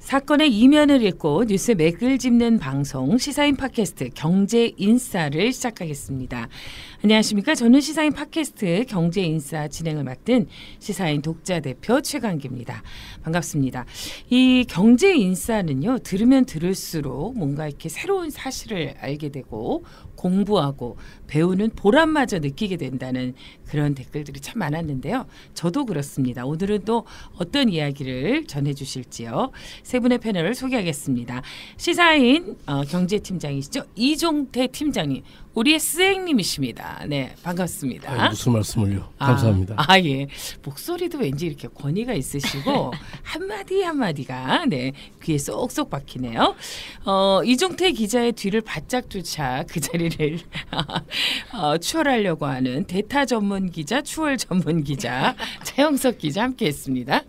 사건의 이면을 읽고 뉴스의 맥을 짚는 방송 시사인 팟캐스트 경제인싸를 시작하겠습니다. 안녕하십니까. 저는 시사인 팟캐스트 경제인싸 진행을 맡은 시사인 독자 대표 최강기입니다. 반갑습니다. 이 경제인싸는요. 들으면 들을수록 뭔가 이렇게 새로운 사실을 알게 되고 공부하고 배우는 보람마저 느끼게 된다는 그런 댓글들이 참 많았는데요. 저도 그렇습니다. 오늘은 또 어떤 이야기를 전해주실지요. 세 분의 패널을 소개하겠습니다. 시사인 경제팀장이시죠. 이종태 팀장님. 우리의 스앵님이십니다. 네, 반갑습니다. 무슨 말씀을요. 감사합니다. 예. 목소리도 왠지 이렇게 권위가 있으시고 한마디 한마디가 네, 귀에 쏙쏙 박히네요. 이종태 기자의 뒤를 바짝 쫓아 그 자리를 추월하려고 하는 대타 전문 기자, 추월 전문 기자 차영석 기자 함께했습니다.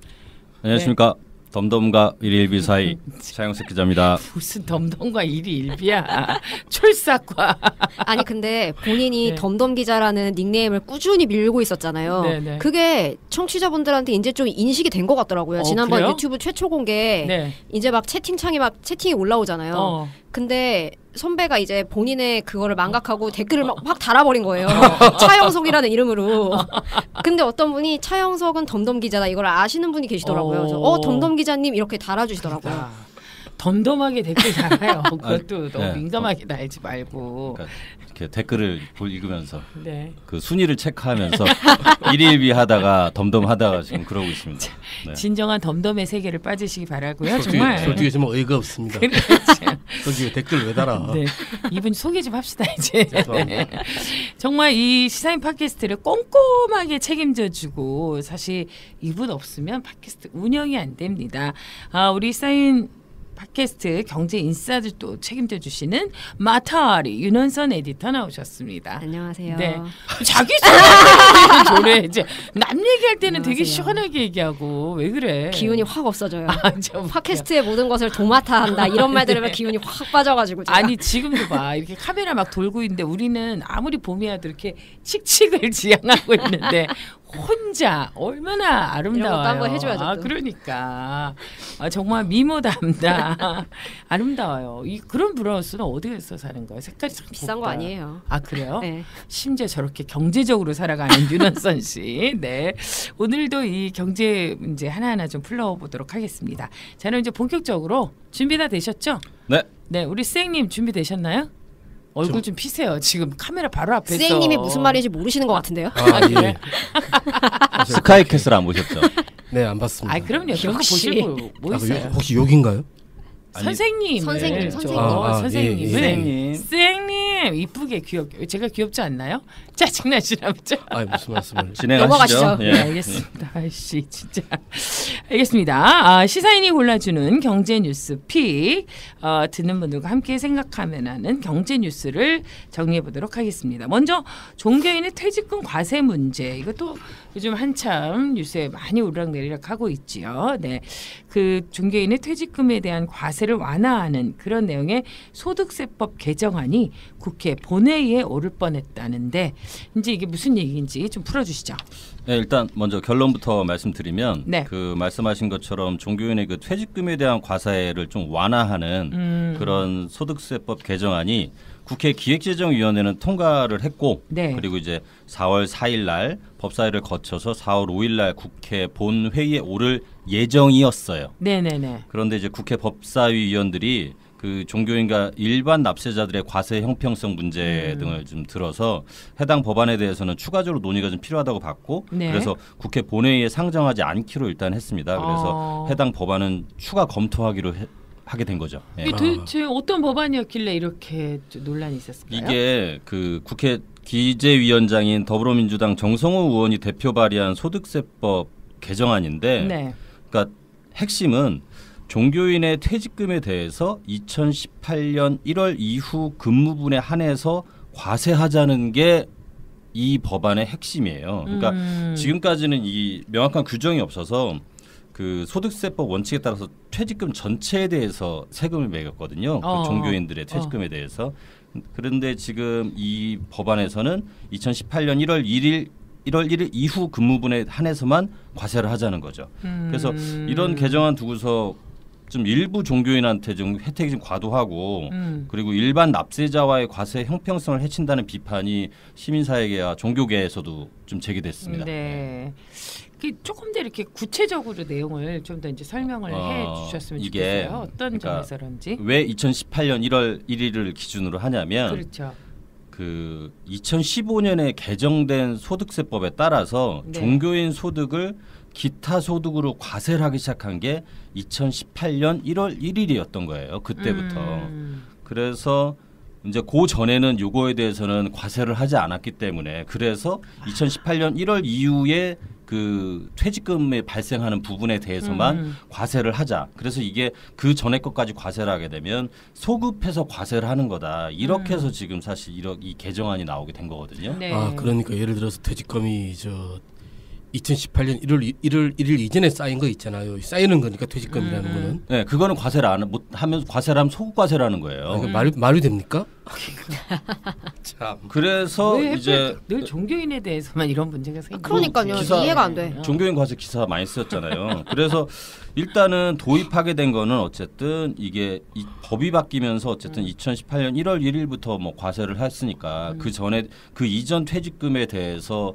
안녕하십니까. 네. 덤덤과 일일비 사이 차영석 기자입니다. 무슨 덤덤과 일일비야. 출사과. 아니 근데 본인이 네. 덤덤 기자라는 닉네임을 꾸준히 밀고 있었잖아요. 네네. 그게 청취자분들한테 이제 좀 인식이 된 것 같더라고요. 지난번 그래요? 유튜브 최초 공개 네. 이제 막 채팅창이 막 채팅이 올라오잖아요. 근데 선배가 이제 본인의 그거를 망각하고 댓글을 막 확 달아버린 거예요. 차영석이라는 이름으로. 근데 어떤 분이 차영석은 덤덤 기자다 이걸 아시는 분이 계시더라고요. 그래서 덤덤 기자님 이렇게 달아주시더라고요. 덤덤하게 댓글 달아요. 그것도 너무 네. 민감하게 달지 말고. 그러니까 이렇게 댓글을 읽으면서 네. 그 순위를 체크하면서 일일비 하다가 덤덤 하다가 지금 그러고 있습니다. 네. 진정한 덤덤의 세계를 빠지시기 바라고요. 정말. 솔직히 좀 어이가 없습니다. 솔직히 댓글 왜 달아. 네. 이분 소개 좀 합시다 이제. 네. 정말 이 시사인 팟캐스트를 꼼꼼하게 책임져주고 사실 이분 없으면 팟캐스트 운영이 안 됩니다. 우리 시사인 팟캐스트 경제인싸들 또 책임져 주시는 마타리 윤원선 에디터 나오셨습니다. 안녕하세요. 네. 자기 소개 조래 이제 남 얘기할 때는 안녕하세요. 되게 시원하게 얘기하고 왜 그래? 기운이 확 없어져요. 팟캐스트의 모든 것을 도맡아 한다 이런 말 들으면 기운이 확 빠져가지고 제가. 아니 지금도 봐 이렇게 카메라 막 돌고 있는데 우리는 아무리 봄이 와도 이렇게 칙칙을 지향하고 있는데 혼자 얼마나 아름다워요. 이런 것도 한번 해줘야죠. 그러니까 정말 미모답다. 아름다워요. 그런 브라우스는 어디에서 사는 거예요? 색깔이 참 비싼 거 아니에요. 그래요? 네. 심지어 저렇게 경제적으로 살아가는 윤원선 씨. 네. 오늘도 이 경제 문제 하나하나 좀 풀어보도록 하겠습니다. 자, 그럼 이제 본격적으로 준비 다 되셨죠? 네. 네, 우리 쌩님 준비되셨나요? 얼굴 좀 피세요. 지금 카메라 바로 앞에서. 스앵님이 무슨 말인지 모르시는 것 같은데요? 예. 스카이캐슬 안 보셨죠? 네, 안 봤습니다. 그럼요. 그런 거 보시고 뭐 있어요? 혹시 욕인가요? 선생님. 선생님. 스앵님 이쁘게 귀엽게. 제가 귀엽지 않나요? 짜증나시나보죠? 무슨 말씀을. 진행하시죠. 예. 네, 알겠습니다. 아이씨 진짜. 알겠습니다. 시사인이 골라주는 경제 뉴스 픽 듣는 분들과 함께 생각하면 하는 경제 뉴스를 정리해 보도록 하겠습니다. 먼저 종교인의 퇴직금 과세 문제. 이것도 요즘 한참 뉴스에 많이 오르락내리락 하고 있지요. 네, 그 종교인의 퇴직금에 대한 과세를 완화하는 그런 내용의 소득세법 개정안이 국회 본회의에 오를 뻔했다는데 이제 이게 무슨 얘기인지 좀 풀어주시죠. 네, 일단 먼저 결론부터 말씀드리면 네. 그 말씀하신 것처럼 종교인의 그 퇴직금에 대한 과세를 좀 완화하는 그런 소득세법 개정안이 국회 기획재정위원회는 통과를 했고 네. 그리고 이제 4월 4일 날 법사위를 거쳐서 4월 5일 날 국회 본회의에 오를 예정이었어요. 네네네. 그런데 이제 국회 법사위 위원들이 그 종교인과 일반 납세자들의 과세 형평성 문제 등을 좀 들어서 해당 법안에 대해서는 추가적으로 논의가 좀 필요하다고 봤고 네. 그래서 국회 본회의에 상정하지 않기로 일단 했습니다. 그래서 해당 법안은 추가 검토하기로 하게 된 거죠. 예. 도대체 어떤 법안이었길래 이렇게 논란이 있었을까요? 이게 그 국회 기재위원장인 더불어민주당 정성호 의원이 대표 발의한 소득세법 개정안인데 네. 그러니까 핵심은 종교인의 퇴직금에 대해서 2018년 1월 이후 근무분에 한해서 과세하자는 게 이 법안의 핵심이에요. 그러니까 지금까지는 이 명확한 규정이 없어서 그 소득세법 원칙에 따라서 퇴직금 전체에 대해서 세금을 매겼거든요. 그 종교인들의 퇴직금에 대해서. 그런데 지금 이 법안에서는 2018년 1월 1일 이후 근무분에 한해서만 과세를 하자는 거죠. 그래서 이런 개정안 두고서 좀 일부 종교인한테 좀 혜택이 좀 과도하고 그리고 일반 납세자와의 과세 형평성을 해친다는 비판이 시민사회계와 종교계에서도 좀 제기됐습니다. 네. 조금 더 이렇게 구체적으로 내용을 좀 더 이제 설명을 해주셨으면 좋겠어요. 어떤 점에서 그런지. 왜 2018년 1월 1일을 기준으로 하냐면, 그렇죠. 그 2015년에 개정된 소득세법에 따라서 네. 종교인 소득을 기타 소득으로 과세를 하기 시작한 게 2018년 1월 1일이었던 거예요. 그때부터. 그래서 이제 그 전에는 요거에 대해서는 과세를 하지 않았기 때문에 그래서 2018년 1월 이후에 그 퇴직금에 발생하는 부분에 대해서만 과세를 하자. 그래서 이게 그 전에 것까지 과세를 하게 되면 소급해서 과세를 하는 거다. 이렇게 해서 지금 사실 이 개정안이 나오게 된 거거든요. 네. 아, 그러니까 예를 들어서 퇴직금이 2018년 1월 1일 이전에 쌓인 거 있잖아요. 쌓이는 거니까 퇴직금이라는 거는. 네, 그거는 과세를 못 하면 과세를 하면 소급 과세라는 거예요. 말이 됩니까? 참. 그래서 이제 늘 종교인에 대해서만 이런 문제가 생기고. 그러니까요. 이해가 안 돼. 종교인 과세 기사 많이 쓰였잖아요. 그래서 일단은 도입하게 된 거는 어쨌든 이게 법이 바뀌면서 어쨌든 2018년 1월 1일부터 뭐 과세를 했으니까 그 전에 그 이전 퇴직금에 대해서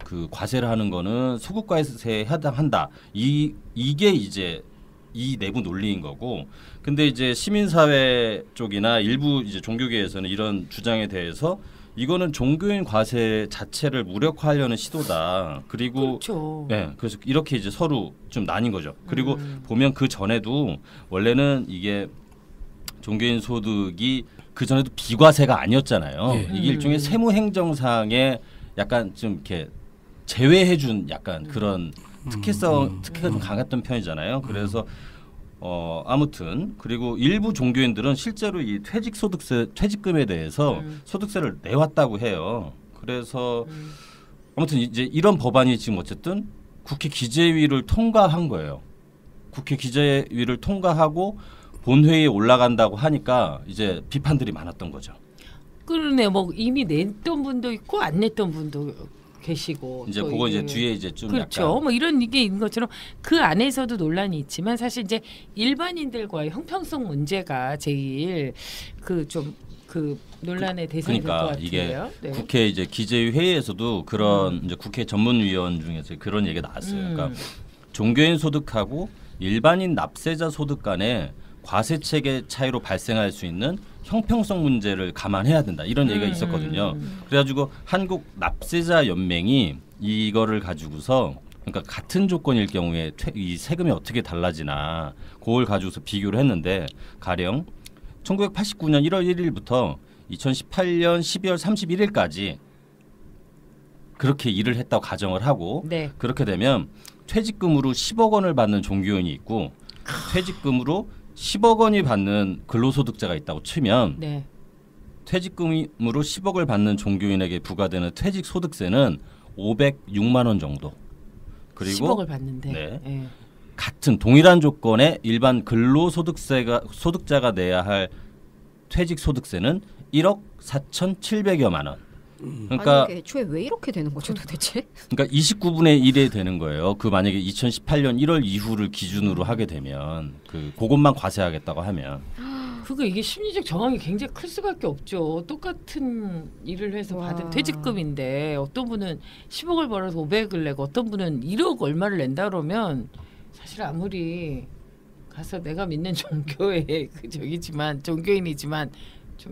그 과세를 하는 거는 소급과세에 해당한다. 이게 이제 이 내부 논리인 거고. 근데 이제 시민사회 쪽이나 일부 이제 종교계에서는 이런 주장에 대해서 이거는 종교인 과세 자체를 무력화하려는 시도다. 그리고 그렇죠. 네, 그래서 이렇게 이제 서로 좀 나뉜 거죠. 그리고 보면 그 전에도 원래는 이게 종교인 소득이 그 전에도 비과세가 아니었잖아요. 이게 일종의 세무행정상의 약간 좀 이렇게 제외해준 약간 그런 특혜가 좀 강했던 편이잖아요. 그래서 아무튼 그리고 일부 종교인들은 실제로 이 퇴직금에 대해서 소득세를 내왔다고 해요. 그래서 아무튼 이제 이런 법안이 지금 어쨌든 국회 기재위를 통과한 거예요. 국회 기재위를 통과하고 본회의에 올라간다고 하니까 이제 비판들이 많았던 거죠. 그러네. 뭐 이미 냈던 분도 있고 안 냈던 분도 계시고 이제 그거 이제 뒤에 이제 좀 그렇죠. 약간 뭐 이런 게 있는 것처럼 그 안에서도 논란이 있지만 사실 이제 일반인들과의 형평성 문제가 제일 그 논란의 대상이 될 것 같아요. 이게 네. 국회 이제 기재위 회의에서도 그런 이제 국회 전문위원 중에서 그런 얘기가 나왔어요. 그러니까 종교인 소득하고 일반인 납세자 소득 간에 과세 체계 차이로 발생할 수 있는 형평성 문제를 감안해야 된다. 이런 얘기가 있었거든요. 그래가지고 한국 납세자 연맹이 이거를 가지고서 그러니까 같은 조건일 경우에 이 세금이 어떻게 달라지나 그걸 가지고서 비교를 했는데 가령 1989년 1월 1일부터 2018년 12월 31일까지 그렇게 일을 했다고 가정을 하고 네. 그렇게 되면 퇴직금으로 10억 원을 받는 종교인이 있고 퇴직금으로 10억 원이 받는 근로소득자가 있다고 치면 네. 퇴직금으로 10억을 받는 종교인에게 부과되는 퇴직소득세는 506만 원 정도. 그리고 10억을 받는데 네. 네. 같은 동일한 조건의 일반 근로소득자가 내야 할 퇴직소득세는 1억 4,700여만 원. 그러니까 아니, 애초에 왜 이렇게 되는 거죠 도대체? 그러니까 29분의 1이 되는 거예요. 그 만약에 2018년 1월 이후를 기준으로 하게 되면 그것만 과세하겠다고 하면 이게 심리적 저항이 굉장히 클 수밖에 없죠. 똑같은 일을 해서 받은 퇴직금인데 어떤 분은 10억을 벌어서 500을 내고 어떤 분은 1억 얼마를 낸다 그러면 사실 아무리 가서 내가 믿는 종교의 종교인이지만 좀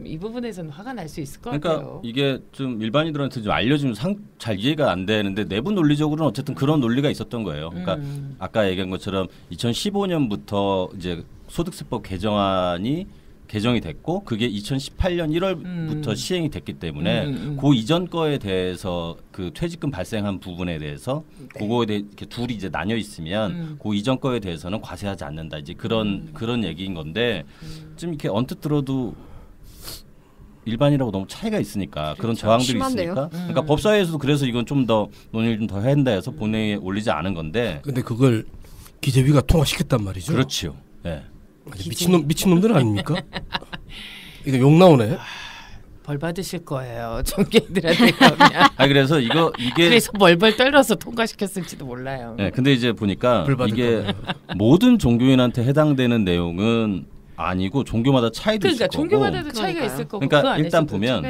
이 부분에서는 화가 날 수 있을 것 같아요. 그러니까 이게 좀 일반인들한테 좀 알려주면 잘 이해가 안 되는데 내부 논리적으로는 어쨌든 그런 논리가 있었던 거예요. 그러니까 아까 얘기한 것처럼 2015년부터 이제 소득세법 개정안이 개정이 됐고 그게 2018년 1월부터 시행이 됐기 때문에 그 이전 거에 대해서 그 퇴직금 발생한 부분에 대해서 그거에 대해 이렇게 둘이 이제 나뉘어 있으면 그 이전 거에 대해서는 과세하지 않는다. 이제 그런 얘기인 건데 좀 이렇게 언뜻 들어도 일반이라고 너무 차이가 있으니까 그렇죠. 그런 저항들이 심한데요? 있으니까 그러니까 법사위에서도 그래야 이건 좀 더 논의를 좀 더 해야 된다 해서 본회의에 올리지 않은 건데 근데 그걸 기재위가 통과시켰단 말이죠. 그렇죠. 네. 미친놈들 아닙니까? 이거 욕 나오네. 벌 받으실 거예요. 종교인들한테 그러면. 그래서 이게 그래서 벌벌 떨어서 통과시켰을지도 몰라요. 네, 근데 이제 보니까 이게 모든 종교인한테 해당되는 내용은 아니고 종교마다 차이도 있을 거고. 종교마다도 차이가 있을 거고. 그러니까 일단 보면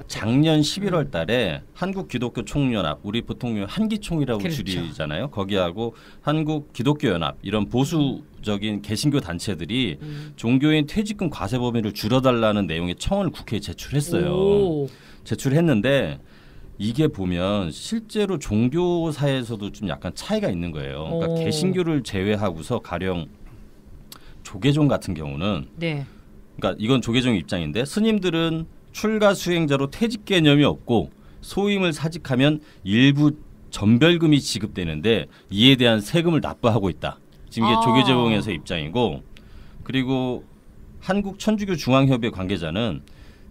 작년 11월 달에 한국 기독교 총연합, 우리 보통 한기총이라고 그렇죠. 줄이잖아요. 거기하고 한국 기독교 연합 이런 보수적인 개신교 단체들이 종교인 퇴직금 과세 범위를 줄여달라는 내용의 청원을 국회에 제출했어요. 제출했는데 이게 보면 실제로 종교사에서도 좀 약간 차이가 있는 거예요. 그러니까 개신교를 제외하고서 가령 조계종 같은 경우는 그러니까 이건 조계종 입장인데 스님들은 출가 수행자로 퇴직 개념이 없고 소임을 사직하면 일부 전별금이 지급되는데 이에 대한 세금을 납부하고 있다. 지금 이게 조계종에서 입장이고 그리고 한국 천주교 중앙협의 관계자는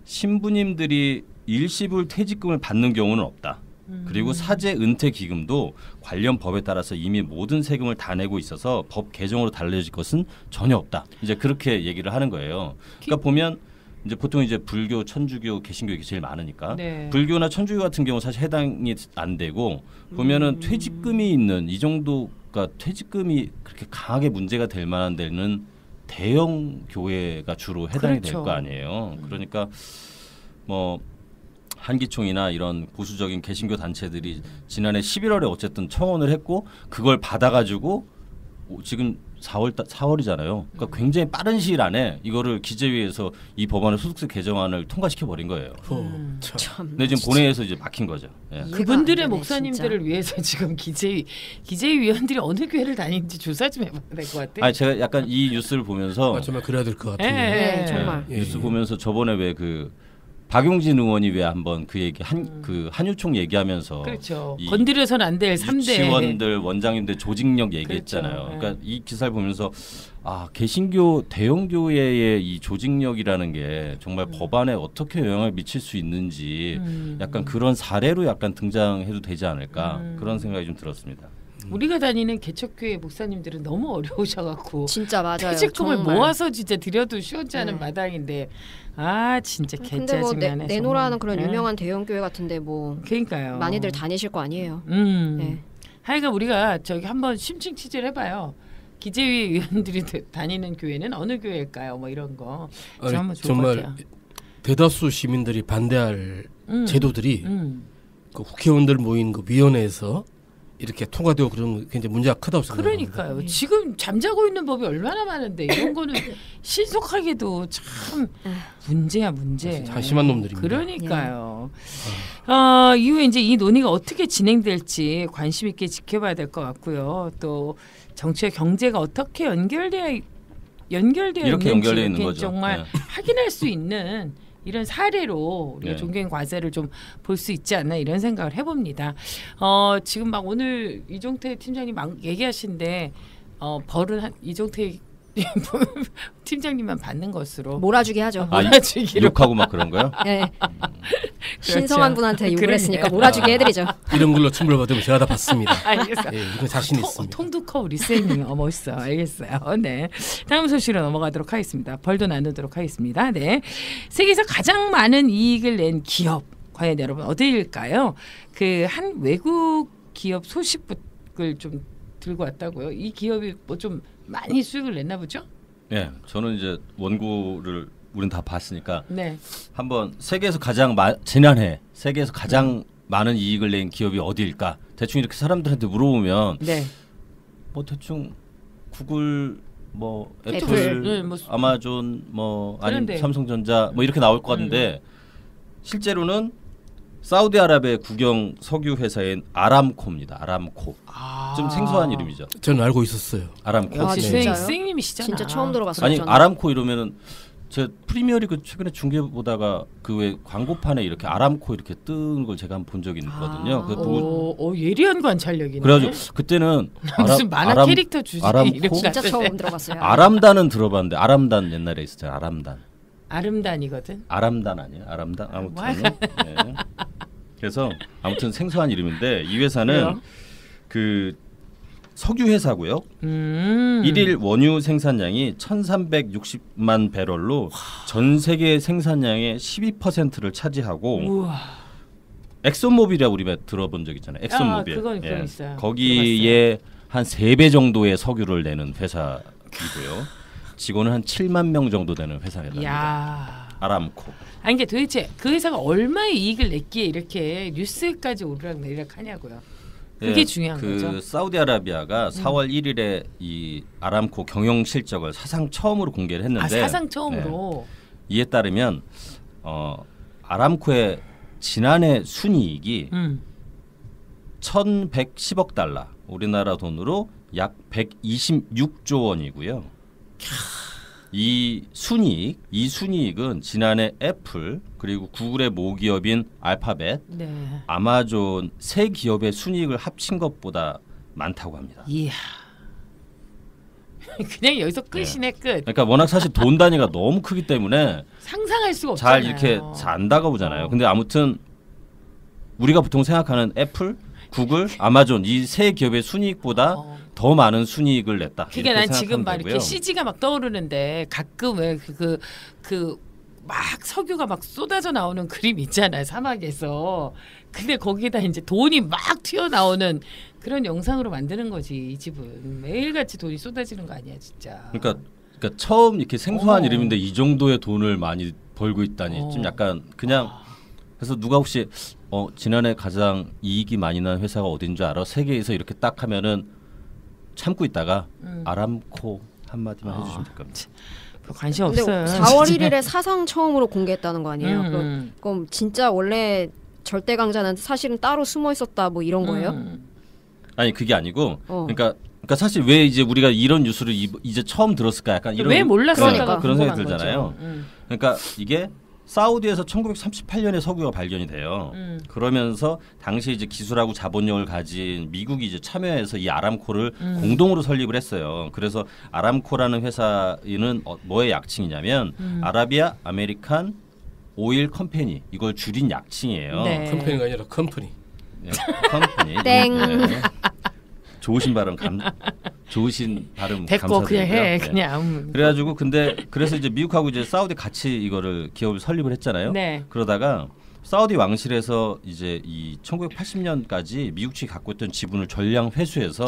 신부님들이 일시불 퇴직금을 받는 경우는 없다. 그리고 사제 은퇴 기금도 관련 법에 따라서 이미 모든 세금을 다 내고 있어서 법 개정으로 달라질 것은 전혀 없다. 이제 그렇게 얘기를 하는 거예요. 그러니까 보면 이제 보통 이제 불교, 천주교, 개신교 이게 제일 많으니까 불교나 천주교 같은 경우 사실 해당이 안 되고 보면은 퇴직금이 있는 이 정도가 퇴직금이 그렇게 강하게 문제가 될 만한 데는 대형 교회가 주로 해당이 될 거 아니에요. 그러니까 뭐 한기총이나 이런 보수적인 개신교 단체들이 지난해 11월에 어쨌든 청원을 했고 그걸 받아가지고 지금 4월이잖아요. 그러니까 굉장히 빠른 시일 안에 이거를 기재위에서 이 법안의 소득세 개정안을 통과시켜 버린 거예요. 참. 근데 지금 본회의에서 이제 막힌 거죠. 그분들의 목사님들을 진짜. 위해서 지금 기재위 위원들이 어느 교회를 다니는지 조사 좀 해봐야 될 것 같아요. 제가 약간 이 뉴스를 보면서 정말 그래야 될 것 같아요. 정말. 뉴스 보면서 저번에 왜 그 박용진 의원이 왜 한번 그 얘기 그 한유총 얘기하면서 그렇죠. 건드려서는 안 될 3대 유치원들 원장님들 조직력 얘기했잖아요. 그렇죠. 그러니까 이 기사를 보면서 개신교 대형 교회의 이 조직력이라는 게 정말 법안에 어떻게 영향을 미칠 수 있는지 약간 그런 사례로 약간 등장해도 되지 않을까 그런 생각이 좀 들었습니다. 우리가 다니는 개척교회 목사님들은 너무 어려우셔갖고 진짜 맞아요. 퇴직금을 모아서 진짜 드려도 쉬웠지 않은 마당인데 진짜 개짜증나네. 근데 내노라는 그런 유명한 대형 교회 같은데 뭐 그러니까요. 많이들 다니실 거 아니에요. 하여간 우리가 저기 한번 심층 취재를 해봐요. 기재위 위원들이 다니는 교회는 어느 교회일까요? 뭐 이런 거 한번 좋을 정말 것 같아요. 대다수 시민들이 반대할 제도들이 그 국회의원들 모인 그 위원회에서 이렇게 통과되고 그런 굉장히 문제가 크다고 생각합니다. 그러니까요. 지금 잠자고 있는 법이 얼마나 많은데 이런 거는 신속하게도 참 문제야 문제. 참 심한 놈들입니다. 그러니까요. 이후에 이제 이 논의가 어떻게 진행될지 관심 있게 지켜봐야 될 것 같고요. 또 정치와 경제가 어떻게 연결되어 이렇게 연결되어 있는 거죠. 정말 확인할 수 있는 이런 사례로 우리가 종교인 과세를 좀 볼 수 있지 않나 이런 생각을 해봅니다. 지금 막 오늘 이종태 팀장님 막 얘기하신데 벌은 이종태 팀장님만 받는 것으로 몰아주게 하죠. 몰아주기로 욕하고 막 그런 거요? 네. 신성한 분한테 욕을 했으니까 몰아주게 해드리죠. 이런 걸로 침을 받으면 제가 다 받습니다. 알겠어요. 이거 자신 있습니다. 통도 커 우리 쌤이 멋있어. 알겠어요. 네. 다음 소식으로 넘어가도록 하겠습니다. 벌도 나누도록 하겠습니다. 네. 세계에서 가장 많은 이익을 낸 기업 과연 여러분 어디일까요? 그 한 외국 기업 소식을 좀 들고 왔다고요. 이 기업이 뭐 좀 많이 수익을 냈나 보죠? 네, 저는 이제 원고를 우린 다 봤으니까 네. 한번 세계에서 가장 지난해 세계에서 가장 많은 이익을 낸 기업이 어디일까? 대충 이렇게 사람들한테 물어보면 뭐 대충 구글, 뭐 애플, 뭐 아마존, 뭐 아니면 삼성전자 뭐 이렇게 나올 것 같은데 실제로는 사우디아라비아 국영 석유 회사인 아람코입니다. 아람코. 좀 생소한 이름이죠. 저는 알고 있었어요. 아람코. 선생님이시잖아. 진짜 처음 들어봤어요. 아니 아람코 이러면은 제 프리미어리그 최근에 중계 보다가 그 왜 광고판에 이렇게 아람코 이렇게 뜬 걸 제가 한번 본 적이 있거든요. 예리한 관찰력이네. 그래가지고 그때는 무슨 만화 캐릭터 주제 아람코? 진짜 처음 들어봤어요. 아람단은 들어봤는데 아람단 옛날에 있었잖아요. 아람단. 아름단이거든. 아람단 아니에요? 아람단 아무튼. 네. 그래서 아무튼 생소한 이름인데 이 회사는 그 석유 회사고요. 1일 원유 생산량이 1,360만 배럴로 전 세계 생산량의 12%를 차지하고 우와. 엑슨모빌이라고 우리가 들어본 적 있잖아요. 엑슨모빌. 그건 있어요. 거기에 한 3배 정도의 석유를 내는 회사이고요. 직원은 한 7만 명 정도 되는 회사입니다. 아람코. 아니 이게 도대체 그 회사가 얼마의 이익을 냈기에 이렇게 뉴스까지 오르락내리락 하냐고요. 그게 중요한 거죠. 사우디아라비아가 4월 1일에 이 아람코 경영 실적을 사상 처음으로 공개를 했는데 사상 처음으로. 이에 따르면 아람코의 지난해 순이익이 1,110억 달러, 우리나라 돈으로 약 126조 원이고요. 이 순이익은 지난해 애플 그리고 구글의 모기업인 알파벳, 아마존 세 기업의 순이익을 합친 것보다 많다고 합니다. 이야. 그냥 여기서 끝이네. 끝. 그러니까 워낙 사실 돈 단위가 너무 크기 때문에 상상할 수가 없잖아요. 잘 이렇게 잘 안 다가오잖아요. 근데 아무튼 우리가 보통 생각하는 애플, 구글, 아마존 이 세 기업의 순이익보다 더 많은 순이익을 냈다. 그러니까 난 지금 막 이렇게 CG가 막 떠오르는데 가끔 왜 막 석유가 막 쏟아져 나오는 그림 있잖아요, 사막에서. 근데 거기다 이제 돈이 막 튀어나오는 그런 영상으로 만드는 거지. 이 집은 매일같이 돈이 쏟아지는 거 아니야, 진짜. 그러니까 처음 이렇게 생소한 이름인데 이 정도의 돈을 많이 벌고 있다니 좀 약간 그냥 그래서 누가 혹시 지난해 가장 이익이 많이 난 회사가 어딘 줄 알아? 세계에서 이렇게 딱 하면은 참고 있다가 아람코 한마디만 해주시면 될 겁니다. 관심 없어요. 4월 1일에 사상 처음으로 공개했다는 거 아니에요? 그럼 진짜 원래 절대 강자는 사실은 따로 숨어 있었다 뭐 이런 거예요? 아니 그게 아니고 그러니까 사실 왜 이제 우리가 이런 뉴스를 이제 처음 들었을까 약간 이런 왜 몰랐을까 그런 생각이 들잖아요. 그러니까 이게 사우디에서 1938년에 석유가 발견이 돼요. 그러면서 당시 이제 기술하고 자본력을 가진 미국이 이제 참여해서 이 아람코를 공동으로 설립을 했어요. 그래서 아람코라는 회사는 뭐의 약칭이냐면 아라비아 아메리칸 오일 컴퍼니 이걸 줄인 약칭이에요. 네. 컴퍼니가 아니라 컴퍼니. 네, 컴퍼니. 땡. 네. 좋으신 발음 감사드려요. 됐고 그냥 해 그냥. 그래가지고 그래서 이제 미국하고 이제 사우디 같이 이거를 기업을 설립을 했잖아요. 네. 그러다가 사우디 왕실에서 이제 이 1980년까지 미국 측이 갖고 있던 지분을 전량 회수해서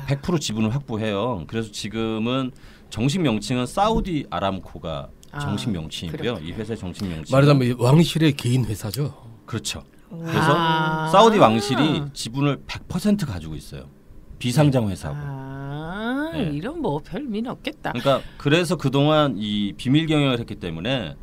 100% 지분을 확보해요. 그래서 지금은 정식 명칭은 사우디 아람코가 정식 명칭이고요. 이 회사의 정식 명칭. 말하자면 왕실의 개인 회사죠. 그렇죠. 그래서 사우디 왕실이 지분을 100% 가지고 있어요. 비상장 회사고. 네. 이런 뭐 별 의미는 없겠다. 그러니까 그래서 그동안 이 비밀 경영을 했기 때문에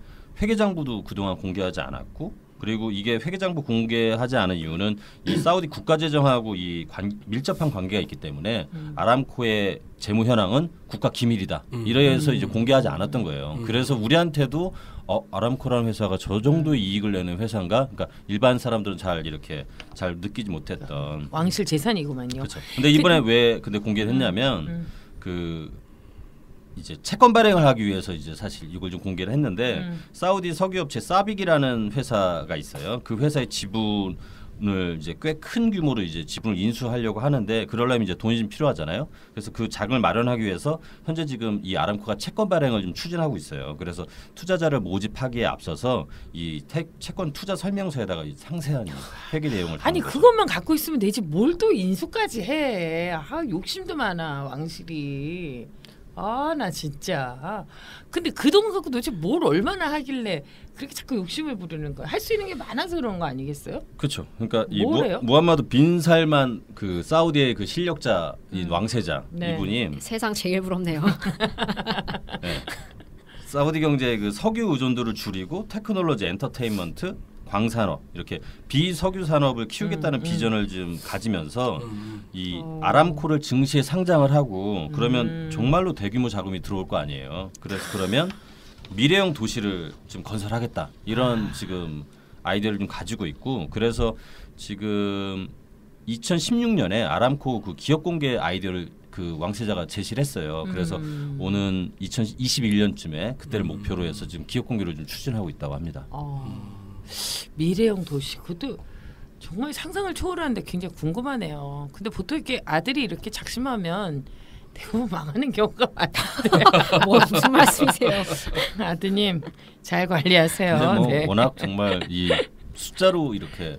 회계장부도 그동안 공개하지 않았고 그리고 이게 회계장부 공개하지 않은 이유는 이 사우디 국가재정하고 이 밀접한 관계가 있기 때문에 아람코의 재무 현황은 국가 기밀이다. 이래서 이제 공개하지 않았던 거예요. 그래서 우리한테도 아람코라는 회사가 저 정도의 이익을 내는 회사인가? 그러니까 일반 사람들은 잘 이렇게 잘 느끼지 못했던 왕실 재산이구만요. 그렇죠. 근데 이번에 왜 근데 공개를 했냐면 이제 채권 발행을 하기 위해서 이제 사실 이걸 좀 공개를 했는데 사우디 석유업체 사빅이라는 회사가 있어요. 그 회사의 지분을 이제 꽤 큰 규모로 이제 지분을 인수하려고 하는데 그러려면 이제 돈이 좀 필요하잖아요. 그래서 그 자금을 마련하기 위해서 현재 지금 이 아람코가 채권 발행을 좀 추진하고 있어요. 그래서 투자자를 모집하기에 앞서서 이 채권 투자 설명서에다가 상세한 회계 내용을 아니 그것만 갖고 있으면 되지 뭘 또 인수까지 해. 욕심도 많아 왕실이. 나 진짜. 근데 그 돈 갖고 도대체 뭘 얼마나 하길래 그렇게 자꾸 욕심을 부리는 거야? 할 수 있는 게 많아서 그런 거 아니겠어요? 그렇죠. 그러니까 이 무함마드 빈 살만 그 사우디의 그 실력자 왕세자 이분이 세상 제일 부럽네요. 네. 사우디 경제의 그 석유 의존도를 줄이고 테크놀로지, 엔터테인먼트, 광산업 이렇게 비석유 산업을 키우겠다는 비전을 좀 가지면서 이 아람코를 증시에 상장을 하고 그러면 정말로 대규모 자금이 들어올 거 아니에요. 그래서 그러면 미래형 도시를 좀 건설하겠다 이런 지금 아이디어를 좀 가지고 있고 그래서 지금 2016년에 아람코 그 기업 공개 아이디어를 그 왕세자가 제시를 했어요. 그래서 오는 2021년쯤에 그때를 목표로 해서 지금 기업 공개를 좀 추진하고 있다고 합니다. 미래형 도시 그것도 정말 상상을 초월하는데 굉장히 궁금하네요. 근데 보통 이렇게 아들이 이렇게 작심하면 대부분 망하는 경우가 많은데 뭐 무슨 말씀이세요? 아드님 잘 관리하세요. 근데 뭐 네. 워낙 정말 이 숫자로 이렇게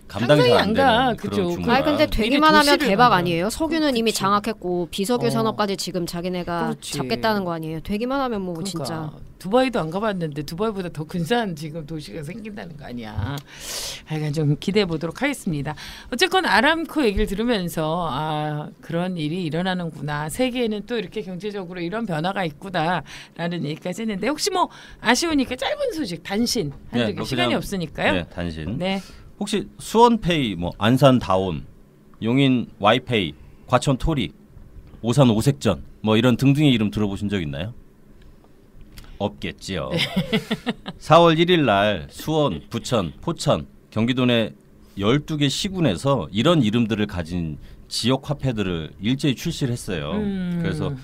감당이 잘 안 되는 그런 규모가. 아니 근데 되기만 하면 대박 만들어. 아니에요? 석유는 이미 장악했고 비석유 산업까지 지금 자기네가 그렇지. 잡겠다는 거 아니에요? 되기만 하면 뭐 그러니까. 진짜. 두바이도 안 가봤는데 두바이보다 더 근사한 지금 도시가 생긴다는 거 아니야. 하여간 좀 기대해 보도록 하겠습니다. 어쨌건 아람코 얘기를 들으면서 그런 일이 일어나는구나. 세계에는 또 이렇게 경제적으로 이런 변화가 있구나라는 얘기까지 했는데 혹시 뭐 아쉬우니까 짧은 소식 단신 한 시간이 없으니까요. 네, 단신. 네. 혹시 수원페이, 뭐 안산 다온, 용인 와이페이, 과천 토리, 오산 오색전 뭐 이런 등등의 이름 들어보신 적 있나요? 없겠지요. 4월 1일 날 수원, 부천, 포천, 경기도 내 12개 시군에서 이런 이름들을 가진 지역 화폐들을 일제히 출시를 했어요. 그래서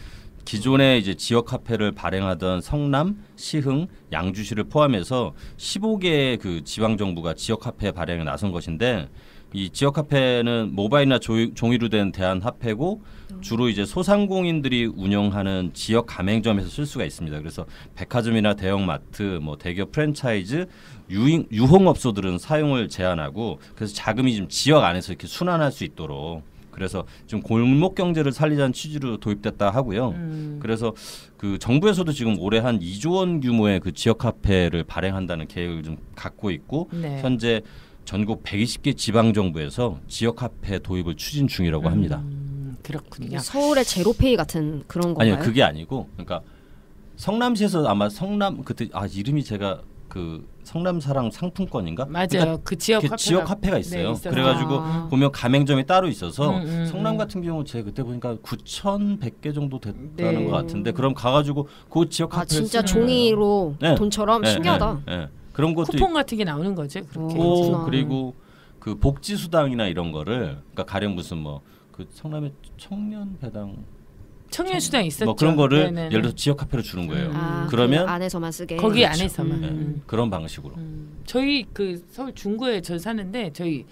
기존에 이제 지역 화폐를 발행하던 성남, 시흥, 양주시를 포함해서 15개의 그 지방 정부가 지역 화폐 발행에 나선 것인데 이 지역 화폐는 모바일이나 종이로 된 대한 화폐고 주로 이제 소상공인들이 운영하는 지역 가맹점에서 쓸 수가 있습니다. 그래서 백화점이나 대형마트, 뭐 대기업 프랜차이즈, 유흥업소들은 사용을 제한하고 그래서 자금이 좀 지역 안에서 이렇게 순환할 수 있도록 그래서 좀 골목 경제를 살리자는 취지로 도입됐다 하고요. 그래서 그 정부에서도 지금 올해 한 2조 원 규모의 그 지역 화폐를 발행한다는 계획을 좀 갖고 있고 네. 현재 전국 120개 지방 정부에서 지역 화폐 도입을 추진 중이라고 합니다. 그렇군요. 서울의 제로페이 같은 그런 건가요? 아니요, 그게 아니고 그러니까 성남시에서 아마 성남 그때 이름이 제가 그 성남사랑 상품권인가? 맞아요. 그러니까 그 지역 화폐가 있어요. 네, 그래가지고 보면 가맹점이 따로 있어서 성남 같은 경우 제가 그때 보니까 9,100개 정도 됐다는 것 같은데 그럼 가가지고 그 지역 화폐 진짜 종이로 돈처럼 신기하다. 그런 것도 쿠폰 같은 게 나오는 거죠. 그렇게. 그리고 그 복지 수당이나 이런 거를 그러니까 가령 무슨 뭐 그 성남의 청년 배당 청년 수당 있었죠. 뭐 그런 거를 네네네. 예를 들어서 지역 화폐로 주는 거예요. 그러면 그 안에서만 쓰게. 거기 그렇죠. 안에서만. 그런 방식으로. 저희 그 서울 중구에 저 사는데 저희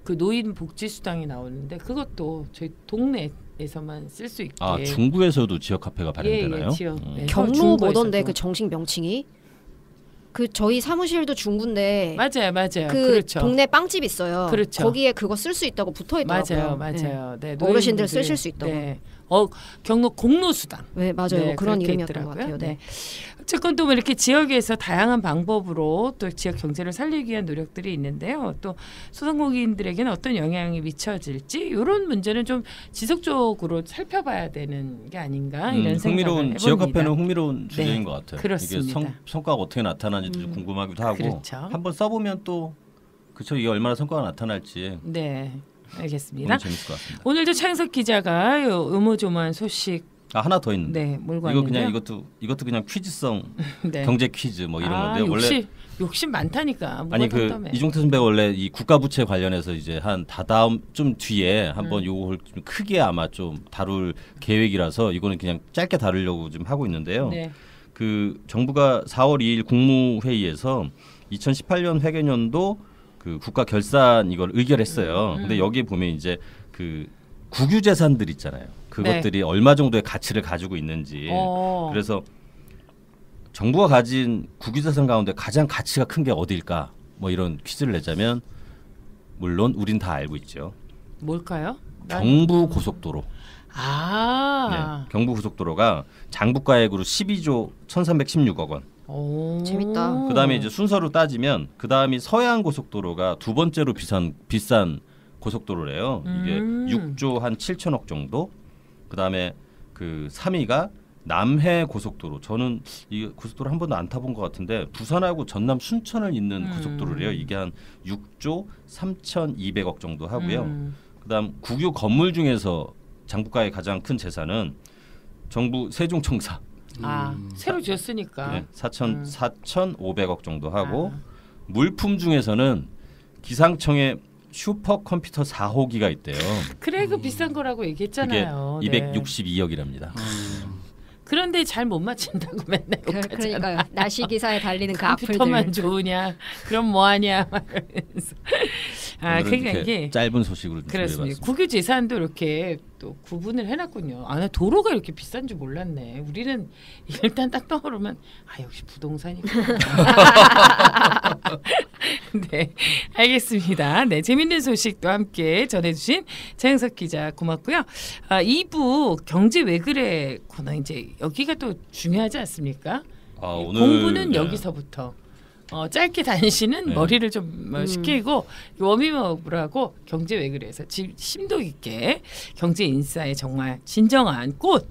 그 노인 복지 수당이 나오는데 그것도 저희 동네에서만 쓸 수 있게. 중구에서도 지역 화폐가 발행되나요? 지역. 경로 뭐던데 그 정식 명칭이? 그 저희 사무실도 중구인데 맞아요. 그 그렇죠. 동네 빵집 있어요. 그렇죠. 거기에 그거 쓸 수 있다고 붙어 있더라고요. 맞아요. 네. 어르신들 쓰실 수 있다고. 네. 경로 공로수당. 네, 맞아요. 그런 이름이었던 것 같아요. 네. 어쨌건 또 이렇게 지역에서 다양한 방법으로 또 지역 경제를 살리기 위한 노력들이 있는데요. 또 소상공인들에게는 어떤 영향이 미쳐질지 이런 문제는 좀 지속적으로 살펴봐야 되는 게 아닌가 이런 생각을 해봅니다. 지역 화폐는 흥미로운 주제인 것 같아요. 그렇습니다. 이게 성과가 어떻게 나타나는지도 궁금하기도 하고 그렇죠. 한번 써보면 또 그렇죠. 이게 얼마나 성과가 나타날지. 네, 알겠습니다. 재밌을 것 같습니다. 오늘도 차영석 기자가 의모조무한 소식 하나 더 있는데. 몰고 이거 왔는데요. 그냥 이것도 그냥 퀴즈성 경제 퀴즈 뭐 이런 건데 원래 욕심 많다니까. 아니 그 이종태 선배가 원래 이 국가부채 관련해서 이제 한 다다음 좀 뒤에 한번 요걸 좀 크게 아마 좀 다룰 계획이라서 이거는 그냥 짧게 다루려고 좀 하고 있는데요. 네. 그 정부가 4월 2일 국무회의에서 2018년 회계년도 그 국가 결산 이걸 의결했어요. 근데 여기에 보면 이제 그 국유 재산들 있잖아요. 그것들이 얼마 정도의 가치를 가지고 있는지. 그래서 정부가 가진 국유 재산 가운데 가장 가치가 큰 게 어디일까? 뭐 이런 퀴즈를 내자면 물론 우린 다 알고 있죠. 뭘까요? 경부 고속도로. 네, 경부 고속도로가 장부가액으로 12조 1,316억 원. 재밌다. 그다음에 이제 순서로 따지면 그다음이 서해안 고속도로가 두 번째로 비싼 고속도로래요. 이게 6조 한 7천억 정도. 그다음에 그 3위가 남해 고속도로. 저는 이 고속도로 한 번도 안 타본 것 같은데 부산하고 전남 순천을 잇는 고속도로래요. 이게 한 6조 3,200억 정도 하고요. 그다음 국유 건물 중에서 장부가의 가장 큰 재산은 정부 세종청사. 새로 지었으니까. 네, 4,500억 정도 하고 물품 중에서는 기상청의 슈퍼컴퓨터 4호기가 있대요. 그래 그 비싼 거라고 얘기했잖아요. 그게 260억이랍니다. 그런데 잘 못 맞춘다고 맨날 욕하잖아. 그러니까요. 날씨 기사에 달리는 그 컴퓨터만 악플들. 좋으냐? 그럼 뭐하냐? 말하면서. 그러니까 이게 짧은 소식으로 그렇습니다. 국유재산도 이렇게 또 구분을 해놨군요. 나 도로가 이렇게 비싼 줄 몰랐네. 우리는 일단 딱 떠오르면 역시 부동산이구나. 네, 알겠습니다. 네, 재밌는 소식도 함께 전해주신 장영석 기자 고맙고요. 2부 경제 왜 그래 코너 이제 여기가 또 중요하지 않습니까? 오늘 공부는 여기서부터. 짧게 단시는 머리를 좀 식히고 워밍업을 하고 경제 왜 그래서 심도 있게 경제 인사의 정말 진정한 꽃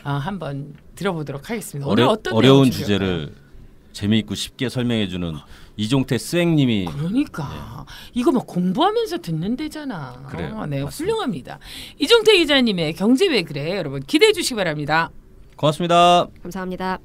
한번 들어보도록 하겠습니다. 오늘 어려운 주제를 재미있고 쉽게 설명해주는 이종태 스웩님이 그러니까 이거 막 공부하면서 듣는 데잖아. 그래요. 네, 훌륭합니다. 이종태 기자님의 경제 왜 그래 여러분 기대해 주시기 바랍니다. 고맙습니다. 감사합니다.